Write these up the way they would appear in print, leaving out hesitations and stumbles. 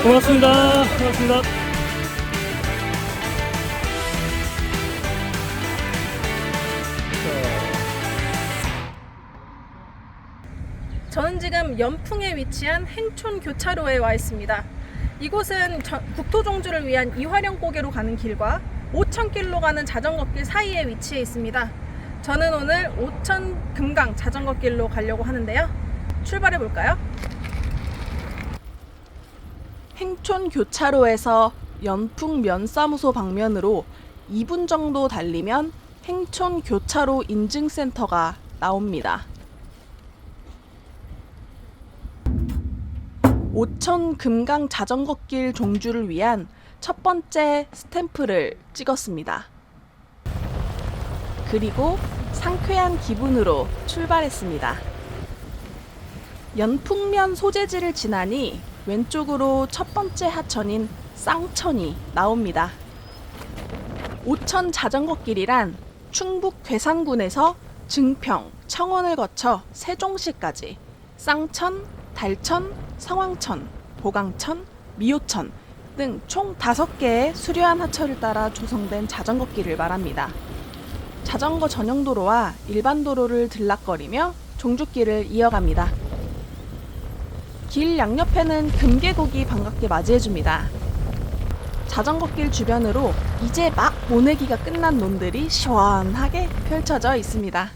고맙습니다. 고맙습니다. 저는 지금 연풍에 위치한 행촌 교차로에 와 있습니다. 이곳은 국토종주를 위한 이화령 고개로 가는 길과 오천길로 가는 자전거길 사이에 위치해 있습니다. 저는 오늘 오천 금강 자전거길로 가려고 하는데요. 출발해 볼까요? 행촌 교차로에서 연풍 면사무소 방면으로 2분 정도 달리면 행촌 교차로 인증센터가 나옵니다. 오천 금강 자전거길 종주를 위한 첫 번째 스탬프를 찍었습니다. 그리고 상쾌한 기분으로 출발했습니다. 연풍면 소재지를 지나니 왼쪽으로 첫 번째 하천인 쌍천이 나옵니다. 오천 자전거길이란 충북 괴산군에서 증평, 청원을 거쳐 세종시까지 쌍천, 달천, 성황천, 보강천, 미호천 등 총 5개의 수려한 하천을 따라 조성된 자전거길을 말합니다. 자전거 전용 도로와 일반 도로를 들락거리며 종주길을 이어갑니다. 길 양옆에는 금계곡이 반갑게 맞이해줍니다. 자전거길 주변으로 이제 막 모내기가 끝난 논들이 시원하게 펼쳐져 있습니다.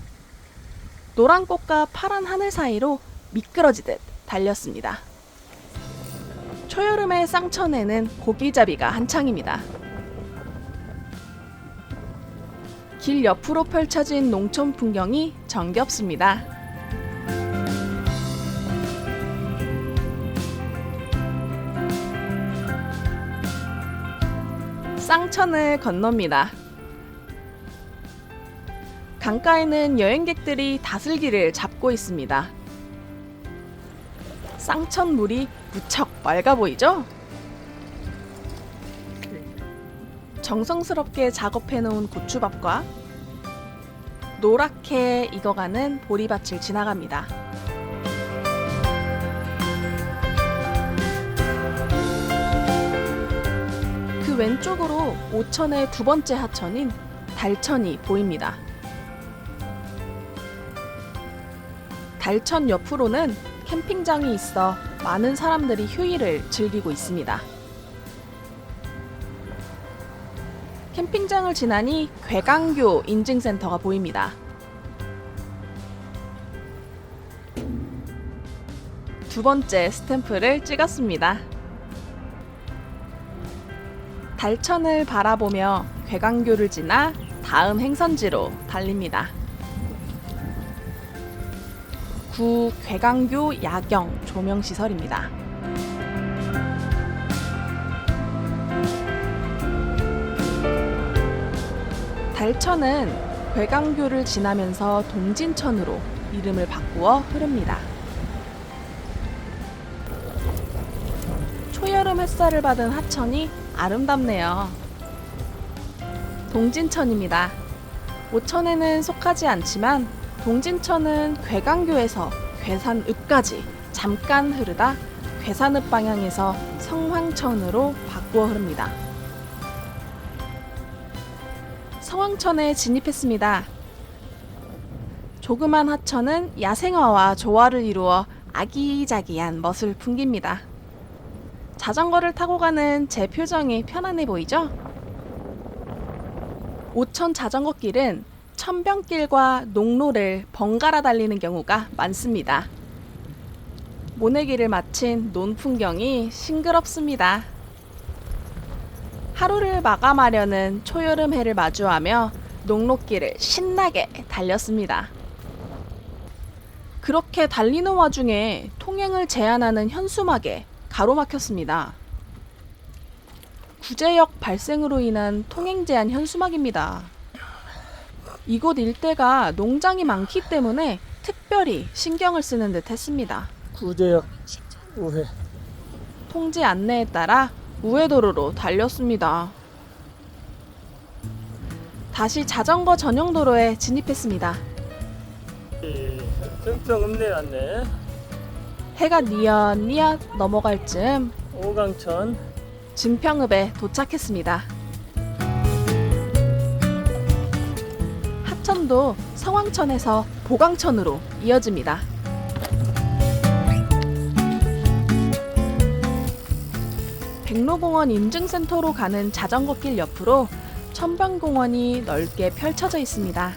노란 꽃과 파란 하늘 사이로 미끄러지듯 달렸습니다. 초여름의 쌍천에는 고기잡이가 한창입니다. 길 옆으로 펼쳐진 농촌 풍경이 정겹습니다. 쌍천을 건넙니다. 강가에는 여행객들이 다슬기를 잡고 있습니다. 쌍천 물이 무척 맑아 보이죠? 정성스럽게 작업해놓은 고추밥과 노랗게 익어가는 보리밭을 지나갑니다. 그 왼쪽으로 오천의 두 번째 하천인 달천이 보입니다. 달천 옆으로는 캠핑장이 있어 많은 사람들이 휴일을 즐기고 있습니다. 캠핑장을 지나니 괴강교 인증센터가 보입니다. 두 번째 스탬프를 찍었습니다. 달천을 바라보며 괴강교를 지나 다음 행선지로 달립니다. 구 괴강교 야경 조명시설입니다. 달천은 괴강교를 지나면서 동진천으로 이름을 바꾸어 흐릅니다. 초여름 햇살을 받은 하천이 아름답네요. 동진천입니다. 오천에는 속하지 않지만 동진천은 괴강교에서 괴산읍까지 잠깐 흐르다 괴산읍 방향에서 성황천으로 바꾸어 흐릅니다. 성황천에 진입했습니다. 조그만 하천은 야생화와 조화를 이루어 아기자기한 멋을 풍깁니다. 자전거를 타고 가는 제 표정이 편안해 보이죠? 오천 자전거길은 천변길과 농로를 번갈아 달리는 경우가 많습니다. 모내기를 마친 논 풍경이 싱그럽습니다. 하루를 마감하려는 초여름 해를 마주하며 농로길을 신나게 달렸습니다. 그렇게 달리는 와중에 통행을 제한하는 현수막에 가로막혔습니다. 구제역 발생으로 인한 통행 제한 현수막입니다. 이곳 일대가 농장이 많기 때문에 특별히 신경을 쓰는 듯 했습니다. 구제역 우회. 통지 안내에 따라 우회도로로 달렸습니다. 다시 자전거 전용 도로에 진입했습니다. 퉁퉁 읍내 왔네. 해가 뉘엿뉘엿 넘어갈 즈음 오강천. 증평읍에 도착했습니다. 하천도 성황천에서 보강천으로 이어집니다. 백로공원 인증센터로 가는 자전거길 옆으로 천변공원이 넓게 펼쳐져 있습니다.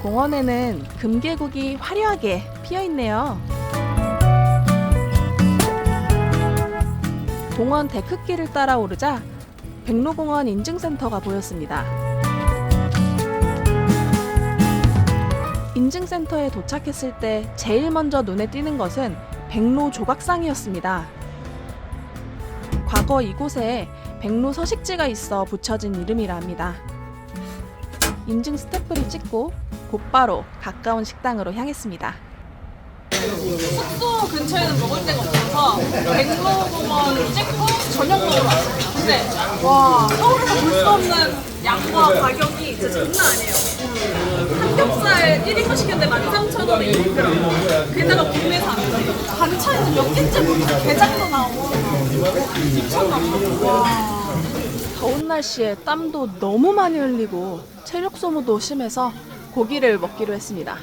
공원에는 금계국이 화려하게 피어있네요. 공원 데크길을 따라 오르자 백로공원 인증센터가 보였습니다. 인증센터에 도착했을 때 제일 먼저 눈에 띄는 것은 백로 조각상이었습니다. 과거 이곳에 백로 서식지가 있어 붙여진 이름이라 합니다. 인증 스탬프를 찍고 곧바로 가까운 식당으로 향했습니다. 숙소 근처에는 먹을 데가 없어서 백로공원 찍고 저녁 먹으러 왔습니다. 근데 와, 서울에서 볼 수 없는 양과 가격이 진짜 장난 아니에요. 삼겹살 1인분 시켰는데 13,000원에 1인분. 게다가 국내산. 반찬에서 몇 개째 보니까 게장도 나오고 미쳤나 봐. 더운 날씨에 땀도 너무 많이 흘리고 체력 소모도 심해서 고기를 먹기로 했습니다.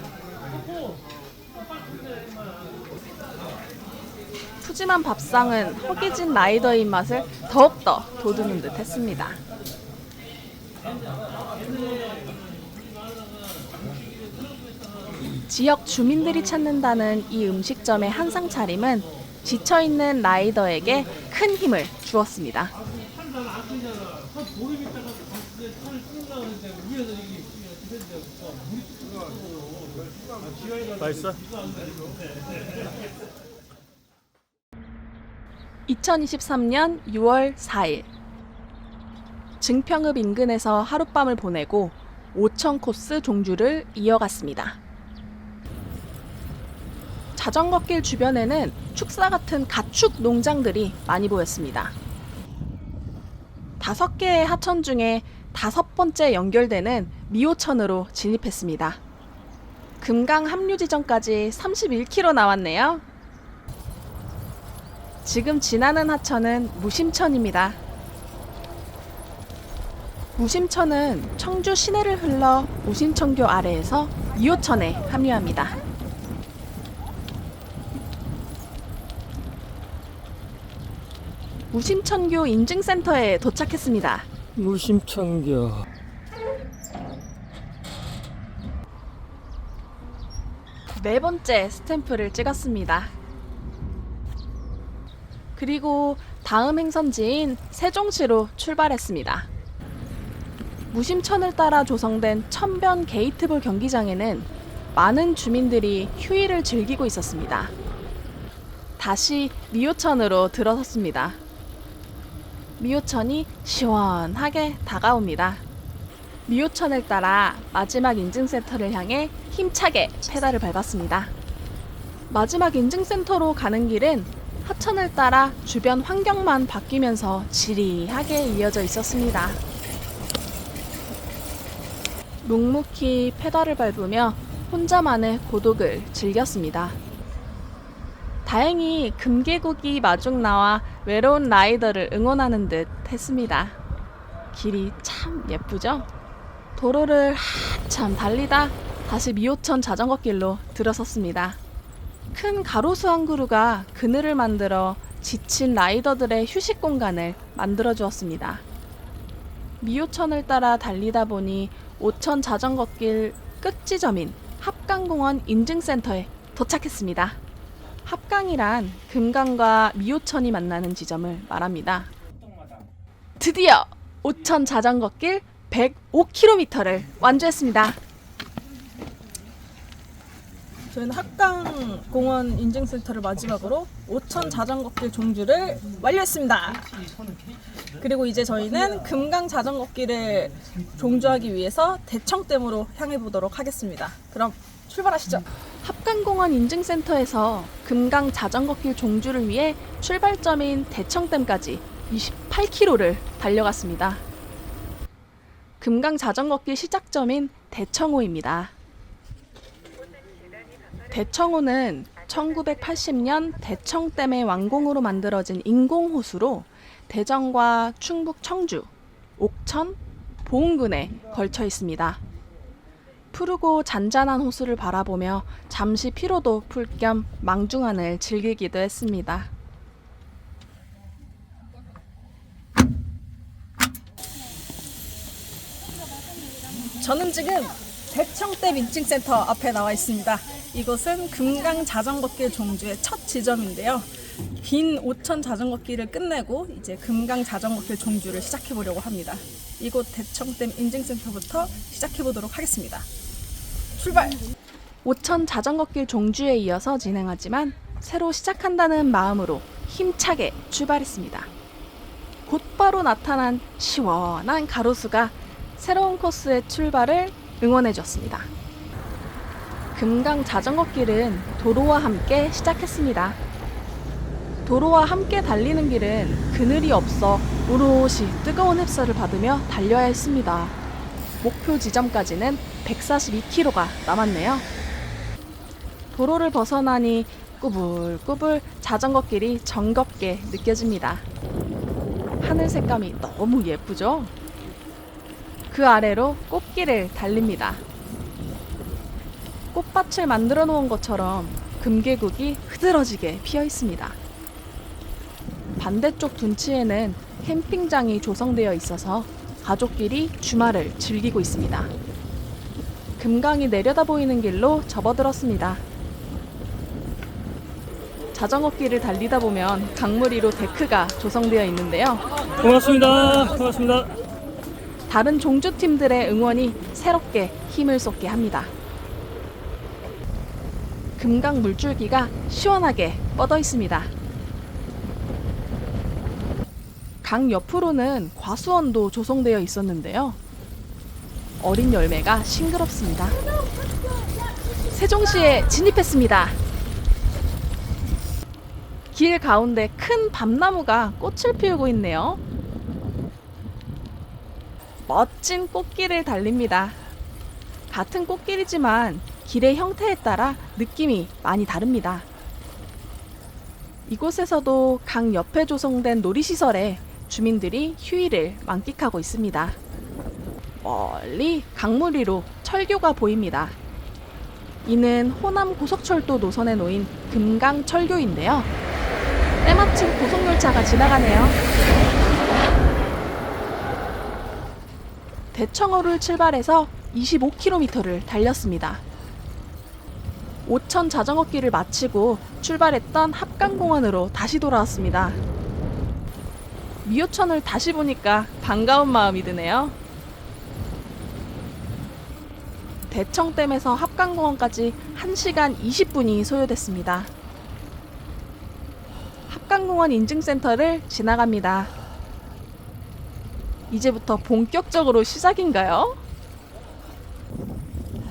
푸짐한 밥상은 허기진 라이더의 입맛을 더욱더 돋우는 듯 했습니다. 지역 주민들이 찾는다는 이 음식점의 한상 차림은 지쳐있는 라이더에게 큰 힘을 주었습니다. 맛있어? 2023년 6월 4일 증평읍 인근에서 하룻밤을 보내고 5천 코스 종주를 이어갔습니다. 자전거길 주변에는 축사 같은 가축 농장들이 많이 보였습니다. 5개의 하천 중에 5번째 연결되는 미호천으로 진입했습니다. 금강 합류 지점까지 31km 나왔네요. 지금 지나는 하천은 무심천입니다. 무심천은 청주 시내를 흘러 무심천교 아래에서 미호천에 합류합니다. 무심천교 인증센터에 도착했습니다. 무심천교. 네 번째 스탬프를 찍었습니다. 그리고 다음 행선지인 세종시로 출발했습니다. 무심천을 따라 조성된 천변 게이트볼 경기장에는 많은 주민들이 휴일을 즐기고 있었습니다. 다시 미호천으로 들어섰습니다. 미호천이 시원하게 다가옵니다. 미호천을 따라 마지막 인증센터를 향해 힘차게 페달을 밟았습니다. 마지막 인증센터로 가는 길은 하천을 따라 주변 환경만 바뀌면서 지리하게 이어져 있었습니다. 묵묵히 페달을 밟으며 혼자만의 고독을 즐겼습니다. 다행히 금계국이 마중 나와 외로운 라이더를 응원하는 듯 했습니다. 길이 참 예쁘죠? 도로를 한참 달리다 다시 미호천 자전거길로 들어섰습니다. 큰 가로수 한 그루가 그늘을 만들어 지친 라이더들의 휴식 공간을 만들어 주었습니다. 미호천을 따라 달리다 보니 오천 자전거길 끝지점인 합강공원 인증센터에 도착했습니다. 합강이란 금강과 미호천이 만나는 지점을 말합니다. 드디어 오천 자전거길 105km를 완주했습니다. 저희는 합강공원 인증센터를 마지막으로 오천 자전거길 종주를 완료했습니다. 그리고 이제 저희는 금강 자전거길을 종주하기 위해서 대청댐으로 향해 보도록 하겠습니다. 그럼 출발하시죠. 합강공원 인증센터에서 금강 자전거길 종주를 위해 출발점인 대청댐까지 28km를 달려갔습니다. 금강 자전거길 시작점인 대청호입니다. 대청호는 1980년 대청댐의 완공으로 만들어진 인공호수로 대전과 충북 청주, 옥천, 보은군에 걸쳐 있습니다. 푸르고 잔잔한 호수를 바라보며 잠시 피로도 풀 겸 망중한을 즐기기도 했습니다. 저는 지금 대청댐 인증센터 앞에 나와 있습니다. 이곳은 금강 자전거길 종주의 첫 지점인데요. 긴 5천 자전거길을 끝내고 이제 금강 자전거길 종주를 시작해 보려고 합니다. 이곳 대청댐 인증센터부터 시작해 보도록 하겠습니다. 출발! 5천 자전거길 종주에 이어서 진행하지만 새로 시작한다는 마음으로 힘차게 출발했습니다. 곧바로 나타난 시원한 가로수가 새로운 코스의 출발을 응원해 줬습니다. 금강 자전거길은 도로와 함께 시작했습니다. 도로와 함께 달리는 길은 그늘이 없어 오롯이 뜨거운 햇살을 받으며 달려야 했습니다. 목표 지점까지는 142km가 남았네요. 도로를 벗어나니 꾸불꾸불 자전거길이 정겹게 느껴집니다. 하늘 색감이 너무 예쁘죠? 그 아래로 꽃길을 달립니다. 꽃밭을 만들어 놓은 것처럼 금계국이 흐드러지게 피어 있습니다. 반대쪽 둔치에는 캠핑장이 조성되어 있어서 가족끼리 주말을 즐기고 있습니다. 금강이 내려다 보이는 길로 접어들었습니다. 자전거길을 달리다 보면 강물 위로 데크가 조성되어 있는데요. 고맙습니다. 다른 종주팀들의 응원이 새롭게 힘을 쏟게 합니다. 금강 물줄기가 시원하게 뻗어 있습니다. 강 옆으로는 과수원도 조성되어 있었는데요. 어린 열매가 싱그럽습니다. 세종시에 진입했습니다. 길 가운데 큰 밤나무가 꽃을 피우고 있네요. 멋진 꽃길을 달립니다. 같은 꽃길이지만 길의 형태에 따라 느낌이 많이 다릅니다. 이곳에서도 강 옆에 조성된 놀이시설에 주민들이 휴일을 만끽하고 있습니다. 멀리 강물 위로 철교가 보입니다. 이는 호남 고속철도 노선에 놓인 금강철교인데요. 때마침 고속열차가 지나가네요. 대청호를 출발해서 25km를 달렸습니다. 5천 자전거길을 마치고 출발했던 합강공원으로 다시 돌아왔습니다. 미호천을 다시 보니까 반가운 마음이 드네요. 대청댐에서 합강공원까지 1시간 20분이 소요됐습니다. 합강공원 인증센터를 지나갑니다. 이제부터 본격적으로 시작인가요?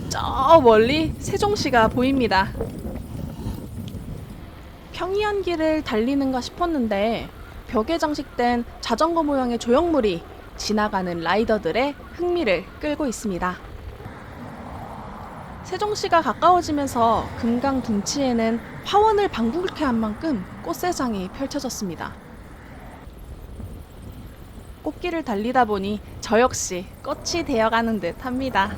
저 멀리 세종시가 보입니다. 평이한 길을 달리는가 싶었는데 벽에 장식된 자전거 모양의 조형물이 지나가는 라이더들의 흥미를 끌고 있습니다. 세종시가 가까워지면서 금강 둔치에는 화원을 방불케 한 만큼 꽃세장이 펼쳐졌습니다. 꽃길을 달리다 보니 저 역시 꽃이 되어가는 듯 합니다.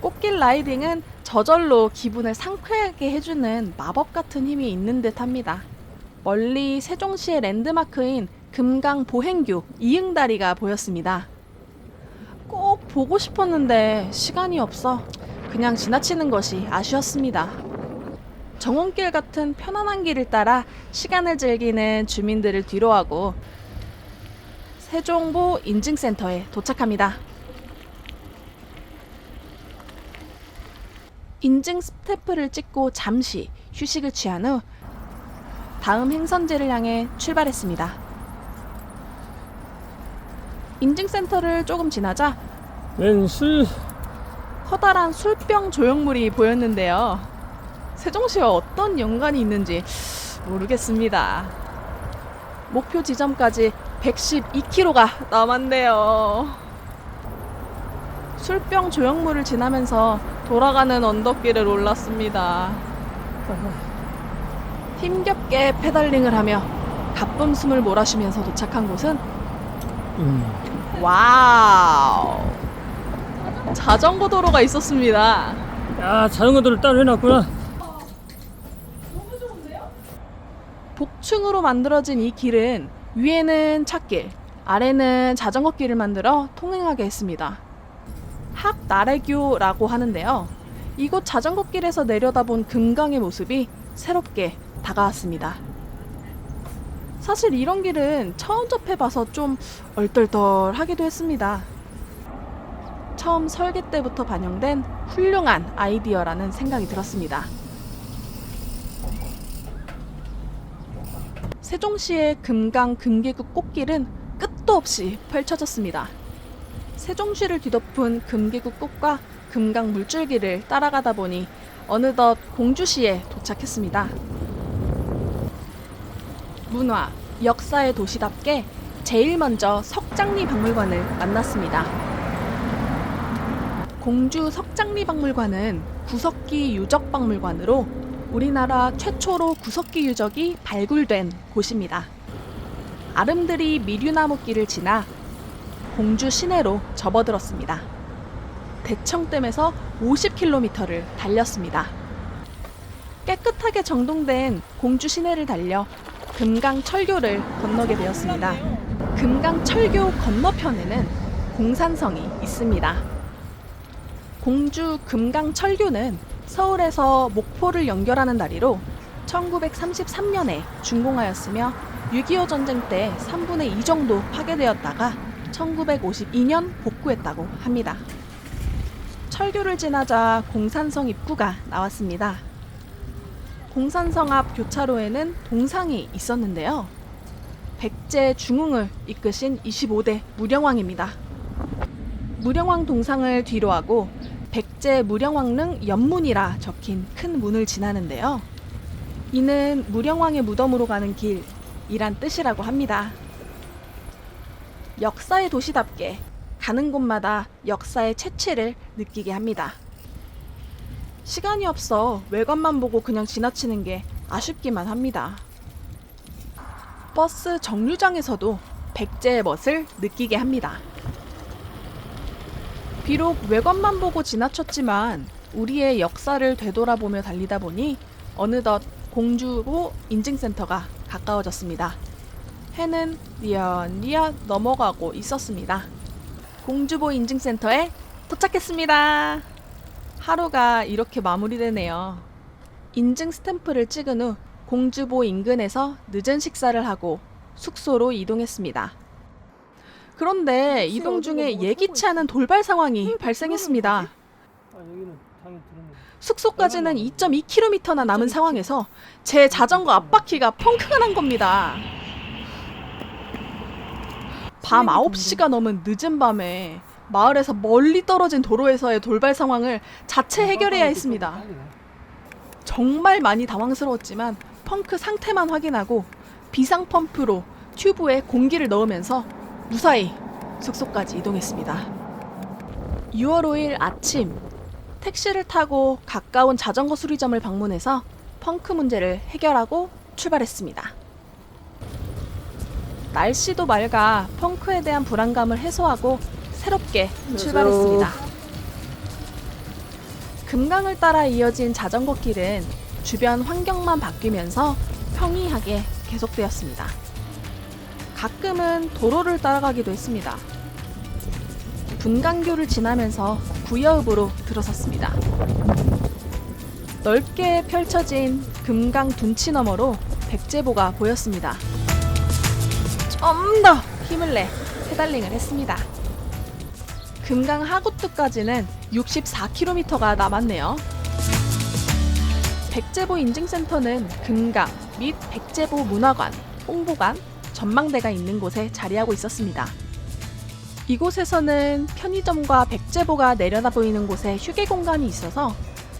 꽃길 라이딩은 저절로 기분을 상쾌하게 해주는 마법 같은 힘이 있는 듯 합니다. 멀리 세종시의 랜드마크인 금강 보행교 이응다리가 보였습니다. 꼭 보고 싶었는데 시간이 없어 그냥 지나치는 것이 아쉬웠습니다. 정원길 같은 편안한 길을 따라 시간을 즐기는 주민들을 뒤로하고 세종보 인증센터에 도착합니다. 인증 스탬프를 찍고 잠시 휴식을 취한 후 다음 행선지를 향해 출발했습니다. 인증센터를 조금 지나자 웬술 커다란 술병 조형물이 보였는데요. 세종시와 어떤 연관이 있는지 모르겠습니다. 목표 지점까지 112km가 남았네요. 술병 조형물을 지나면서 돌아가는 언덕길을 올랐습니다. 힘겹게 페달링을 하며 가쁜 숨을 몰아쉬면서 도착한 곳은 와우! 자전거 도로가 있었습니다. 야, 자전거들을 따로 해놨구나. 복층으로 만들어진 이 길은 위에는 찻길, 아래는 자전거 길을 만들어 통행하게 했습니다. 학나래교라고 하는데요. 이곳 자전거 길에서 내려다본 금강의 모습이 새롭게 다가왔습니다. 사실 이런 길은 처음 접해봐서 좀 얼떨떨하기도 했습니다. 처음 설계 때부터 반영된 훌륭한 아이디어라는 생각이 들었습니다. 세종시의 금강 금계국 꽃길은 끝도 없이 펼쳐졌습니다. 세종시를 뒤덮은 금계국 꽃과 금강 물줄기를 따라가다 보니 어느덧 공주시에 도착했습니다. 문화, 역사의 도시답게 제일 먼저 석장리 박물관을 만났습니다. 공주 석장리 박물관은 구석기 유적 박물관으로 우리나라 최초로 구석기 유적이 발굴된 곳입니다. 아름드리 미류나무길을 지나 공주 시내로 접어들었습니다. 대청댐에서 50km를 달렸습니다. 깨끗하게 정돈된 공주 시내를 달려 금강철교를 건너게 되었습니다. 금강철교 건너편에는 공산성이 있습니다. 공주 금강철교는 서울에서 목포를 연결하는 다리로 1933년에 준공하였으며 6.25 전쟁 때 3분의 2 정도 파괴되었다가 1952년 복구했다고 합니다. 철교를 지나자 공산성 입구가 나왔습니다. 공산성 앞 교차로에는 동상이 있었는데요. 백제 중흥을 이끄신 25대 무령왕입니다. 무령왕 동상을 뒤로 하고 백제 무령왕릉 연문이라 적힌 큰 문을 지나는데요. 이는 무령왕의 무덤으로 가는 길이란 뜻이라고 합니다. 역사의 도시답게 가는 곳마다 역사의 채취를 느끼게 합니다. 시간이 없어 외관만 보고 그냥 지나치는 게 아쉽기만 합니다. 버스 정류장에서도 백제의 멋을 느끼게 합니다. 비록 외관만 보고 지나쳤지만 우리의 역사를 되돌아보며 달리다 보니 어느덧 공주보 인증센터가 가까워졌습니다. 해는 리엇리엇 넘어가고 있었습니다. 공주보 인증센터에 도착했습니다. 하루가 이렇게 마무리되네요. 인증 스탬프를 찍은 후 공주보 인근에서 늦은 식사를 하고 숙소로 이동했습니다. 그런데 이동 중에 예기치 않은 돌발 상황이 발생했습니다. 숙소까지는 2.2km나 남은 상황에서 제 자전거 앞바퀴가 펑크가 난 겁니다. 밤 9시가 넘은 늦은 밤에 마을에서 멀리 떨어진 도로에서의 돌발 상황을 자체 해결해야 했습니다. 정말 많이 당황스러웠지만 펑크 상태만 확인하고 비상 펌프로 튜브에 공기를 넣으면서 무사히 숙소까지 이동했습니다. 6월 5일 아침, 택시를 타고 가까운 자전거 수리점을 방문해서 펑크 문제를 해결하고 출발했습니다. 날씨도 맑아 펑크에 대한 불안감을 해소하고 새롭게 출발했습니다. 금강을 따라 이어진 자전거 길은 주변 환경만 바뀌면서 평이하게 계속되었습니다. 가끔은 도로를 따라가기도 했습니다. 분강교를 지나면서 구여읍으로 들어섰습니다. 넓게 펼쳐진 금강 둔치 너머로 백제보가 보였습니다. 좀 더 힘을 내 페달링을 했습니다. 금강 하구뚜까지는 64km가 남았네요. 백제보 인증센터는 금강 및 백제보 문화관, 홍보관, 전망대가 있는 곳에 자리하고 있었습니다. 이곳에서는 편의점과 백제보가 내려다 보이는 곳에 휴게 공간이 있어서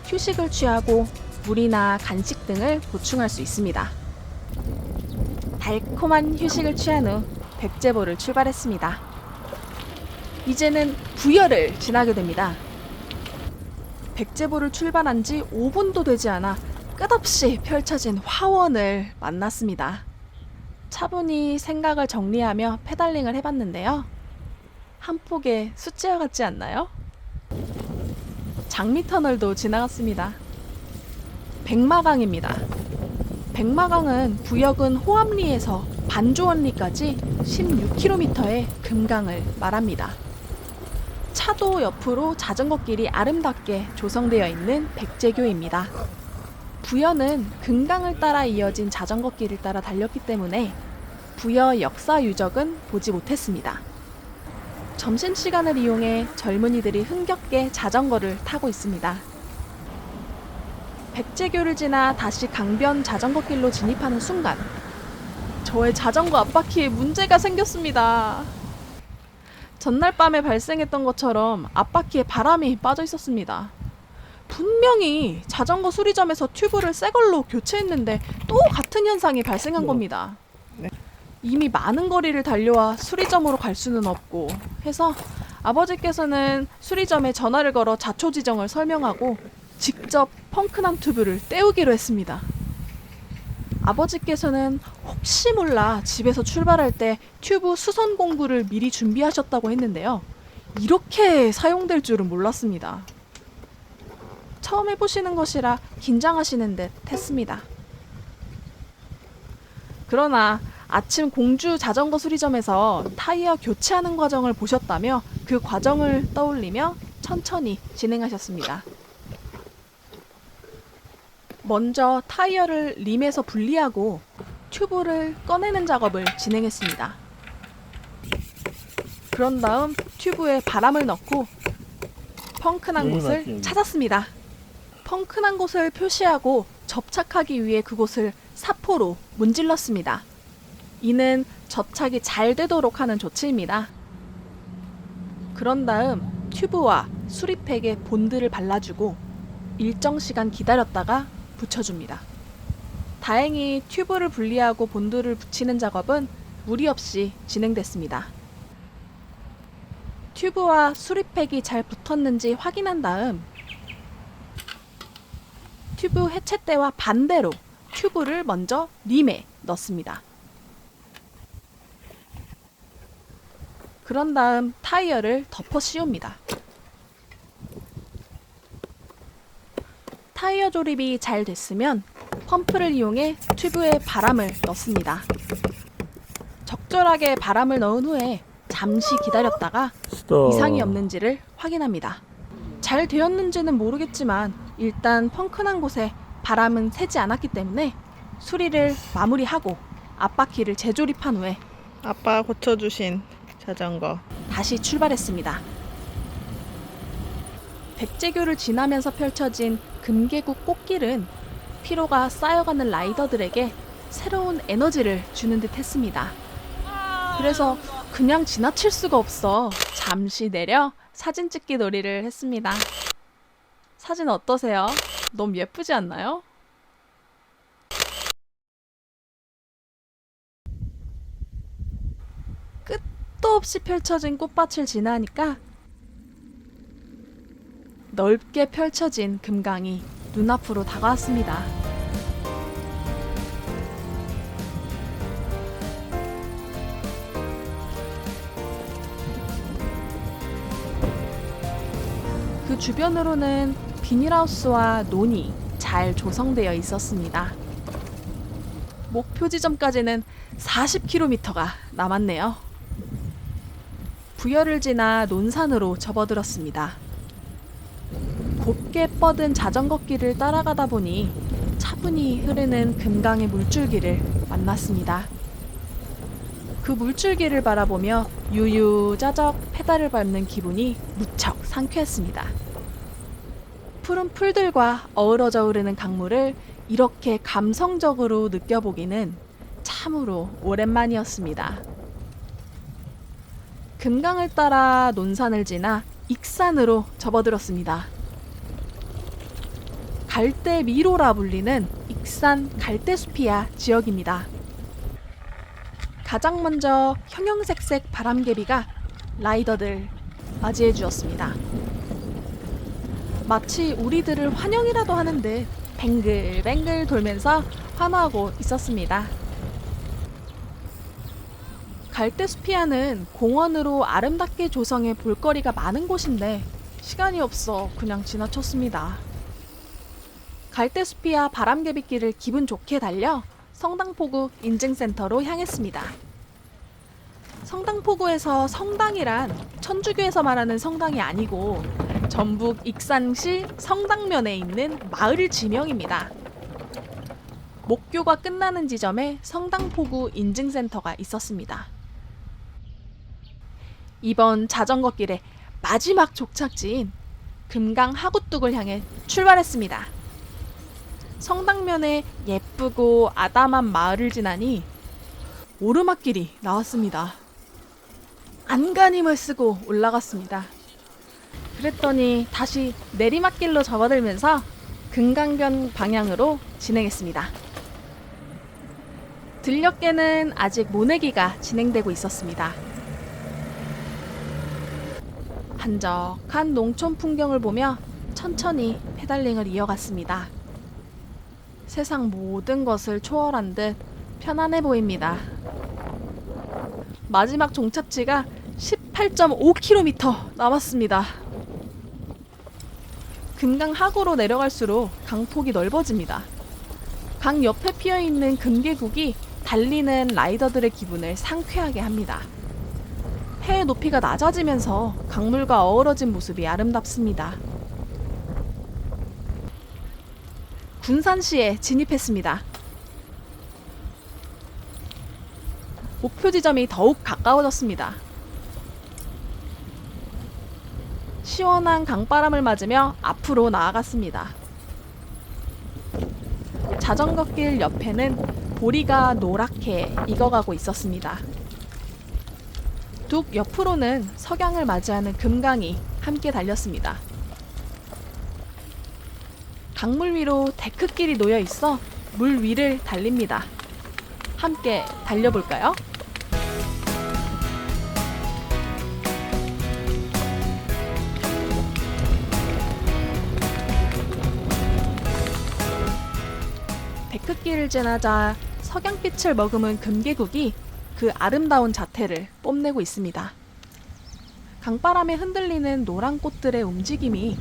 휴식을 취하고 물이나 간식 등을 보충할 수 있습니다. 달콤한 휴식을 취한 후 백제보를 출발했습니다. 이제는 부여를 지나게 됩니다. 백제보를 출발한 지 5분도 되지 않아 끝없이 펼쳐진 화원을 만났습니다. 차분히 생각을 정리하며 페달링을 해봤는데요. 한 폭의 숫자 같지 않나요? 장미터널도 지나갔습니다. 백마강입니다. 백마강은 부여군 호암리에서 반조원리까지 16km의 금강을 말합니다. 차도 옆으로 자전거길이 아름답게 조성되어 있는 백제교입니다. 부여는 금강을 따라 이어진 자전거길을 따라 달렸기 때문에 부여 역사 유적은 보지 못했습니다. 점심시간을 이용해 젊은이들이 흥겹게 자전거를 타고 있습니다. 백제교를 지나 다시 강변 자전거길로 진입하는 순간 저의 자전거 앞바퀴에 문제가 생겼습니다. 전날 밤에 발생했던 것처럼 앞바퀴에 바람이 빠져 있었습니다. 분명히 자전거 수리점에서 튜브를 새 걸로 교체했는데 또 같은 현상이 발생한 겁니다. 이미 많은 거리를 달려와 수리점으로 갈 수는 없고 해서 아버지께서는 수리점에 전화를 걸어 자초지정을 설명하고 직접 펑크난 튜브를 떼우기로 했습니다. 아버지께서는 혹시 몰라 집에서 출발할 때 튜브 수선 공구를 미리 준비하셨다고 했는데요. 이렇게 사용될 줄은 몰랐습니다. 처음 해보시는 것이라 긴장하시는 듯 했습니다. 그러나 아침 공주 자전거 수리점에서 타이어 교체하는 과정을 보셨다며 그 과정을 떠올리며 천천히 진행하셨습니다. 먼저 타이어를 림에서 분리하고 튜브를 꺼내는 작업을 진행했습니다. 그런 다음 튜브에 바람을 넣고 펑크난 곳을 찾았습니다. 펑크난 곳을 표시하고 접착하기 위해 그곳을 사포로 문질렀습니다. 이는 접착이 잘 되도록 하는 조치입니다. 그런 다음 튜브와 수리팩에 본드를 발라주고 일정 시간 기다렸다가 붙여줍니다. 다행히 튜브를 분리하고 본드를 붙이는 작업은 무리 없이 진행됐습니다. 튜브와 수리팩이 잘 붙었는지 확인한 다음 튜브 해체대와 반대로 튜브를 먼저 림에 넣습니다. 그런 다음 타이어를 덮어 씌웁니다. 타이어 조립이 잘 됐으면 펌프를 이용해 튜브에 바람을 넣습니다. 적절하게 바람을 넣은 후에 잠시 기다렸다가 이상이 없는지를 확인합니다. 잘 되었는지는 모르겠지만 일단 펑크난 곳에 바람은 새지 않았기 때문에 수리를 마무리하고 앞바퀴를 재조립한 후에 아빠가 고쳐주신 자전거 다시 출발했습니다. 백제교를 지나면서 펼쳐진 금계국 꽃길은 피로가 쌓여가는 라이더들에게 새로운 에너지를 주는 듯 했습니다. 그래서 그냥 지나칠 수가 없어 잠시 내려 사진 찍기 놀이를 했습니다. 사진 어떠세요? 너무 예쁘지 않나요? 끝도 없이 펼쳐진 꽃밭을 지나니까 넓게 펼쳐진 금강이 눈앞으로 다가왔습니다. 그 주변으로는 비닐하우스와 논이 잘 조성되어 있었습니다. 목표 지점까지는 40km가 남았네요. 부여를 지나 논산으로 접어들었습니다. 곱게 뻗은 자전거길을 따라가다 보니 차분히 흐르는 금강의 물줄기를 만났습니다. 그 물줄기를 바라보며 유유자적 페달을 밟는 기분이 무척 상쾌했습니다. 푸른 풀들과 어우러져 흐르는 강물을 이렇게 감성적으로 느껴보기는 참으로 오랜만이었습니다. 금강을 따라 논산을 지나 익산으로 접어들었습니다. 갈대미로라 불리는 익산 갈대숲이야 지역입니다. 가장 먼저 형형색색 바람개비가 라이더들 맞이해 주었습니다. 마치 우리들을 환영이라도 하는 듯 뱅글뱅글 돌면서 환호하고 있었습니다. 갈대숲이야는 공원으로 아름답게 조성해 볼거리가 많은 곳인데 시간이 없어 그냥 지나쳤습니다. 갈대숲이야 바람개비길을 기분 좋게 달려 성당포구 인증센터로 향했습니다. 성당포구에서 성당이란 천주교에서 말하는 성당이 아니고 전북 익산시 성당면에 있는 마을 지명입니다. 목교가 끝나는 지점에 성당포구 인증센터가 있었습니다. 이번 자전거길의 마지막 족착지인 금강 하구뚝을 향해 출발했습니다. 성당면에 예쁘고 아담한 마을을 지나니 오르막길이 나왔습니다. 안간힘을 쓰고 올라갔습니다. 그랬더니 다시 내리막길로 접어들면서 금강변 방향으로 진행했습니다. 들녘에는 아직 모내기가 진행되고 있었습니다. 한적한 농촌 풍경을 보며 천천히 페달링을 이어갔습니다. 세상 모든 것을 초월한 듯 편안해 보입니다. 마지막 종착지가 18.5km 남았습니다. 금강 하구로 내려갈수록 강폭이 넓어집니다. 강 옆에 피어있는 금계국이 달리는 라이더들의 기분을 상쾌하게 합니다. 해의 높이가 낮아지면서 강물과 어우러진 모습이 아름답습니다. 군산시에 진입했습니다. 목표 지점이 더욱 가까워졌습니다. 시원한 강바람을 맞으며 앞으로 나아갔습니다. 자전거길 옆에는 보리가 노랗게 익어가고 있었습니다. 둑 옆으로는 석양을 맞이하는 금강이 함께 달렸습니다. 강물 위로 데크길이 놓여 있어 물 위를 달립니다. 함께 달려볼까요? 데크길을 지나자 석양빛을 머금은 금계국이 그 아름다운 자태를 뽐내고 있습니다. 강바람에 흔들리는 노란 꽃들의 움직임이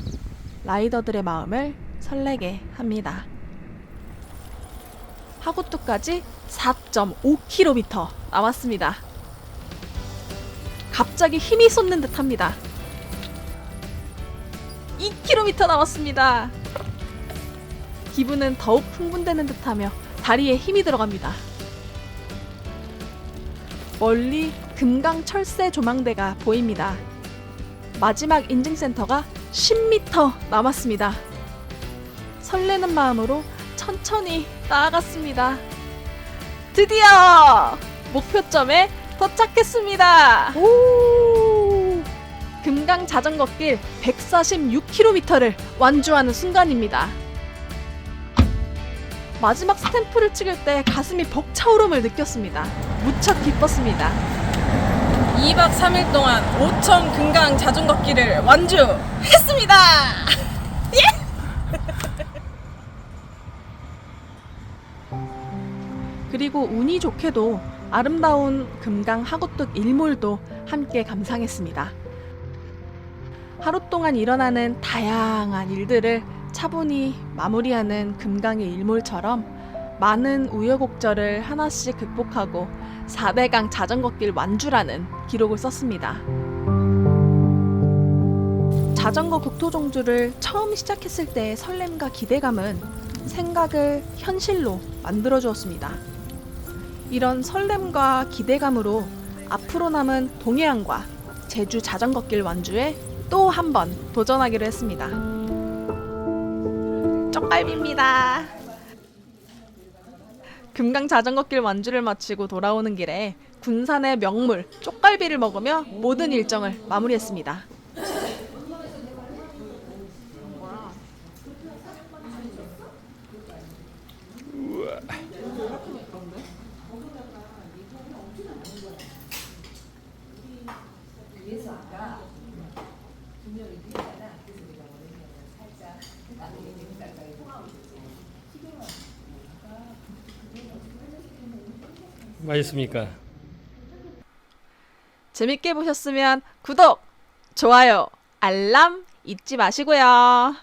라이더들의 마음을 설레게 합니다. 하구뚝까지 4.5km 남았습니다. 갑자기 힘이 솟는 듯합니다. 2km 남았습니다. 기분은 더욱 흥분되는 듯하며 다리에 힘이 들어갑니다. 멀리 금강 철새 조망대가 보입니다. 마지막 인증센터가 10m 남았습니다. 설레는 마음으로 천천히 나아갔습니다. 드디어 목표점에 도착했습니다. 금강 자전거길 146km를 완주하는 순간입니다. 마지막 스탬프를 찍을 때 가슴이 벅차오름을 느꼈습니다. 무척 기뻤습니다. 2박 3일 동안 5천 금강 자전거길을 완주했습니다. 그리고 운이 좋게도 아름다운 금강 하구뚝 일몰도 함께 감상했습니다. 하루 동안 일어나는 다양한 일들을 차분히 마무리하는 금강의 일몰처럼 많은 우여곡절을 하나씩 극복하고 4대강 자전거길 완주라는 기록을 썼습니다. 자전거 국토종주를 처음 시작했을 때의 설렘과 기대감은 생각을 현실로 만들어주었습니다. 이런 설렘과 기대감으로 앞으로 남은 동해안과 제주 자전거길 완주에 또 한 번 도전하기로 했습니다. 쪽갈비입니다. 금강 자전거길 완주를 마치고 돌아오는 길에 군산의 명물 쪽갈비를 먹으며 모든 일정을 마무리했습니다. 맛있습니까? 재밌게 보셨으면 구독, 좋아요, 알람 잊지 마시고요.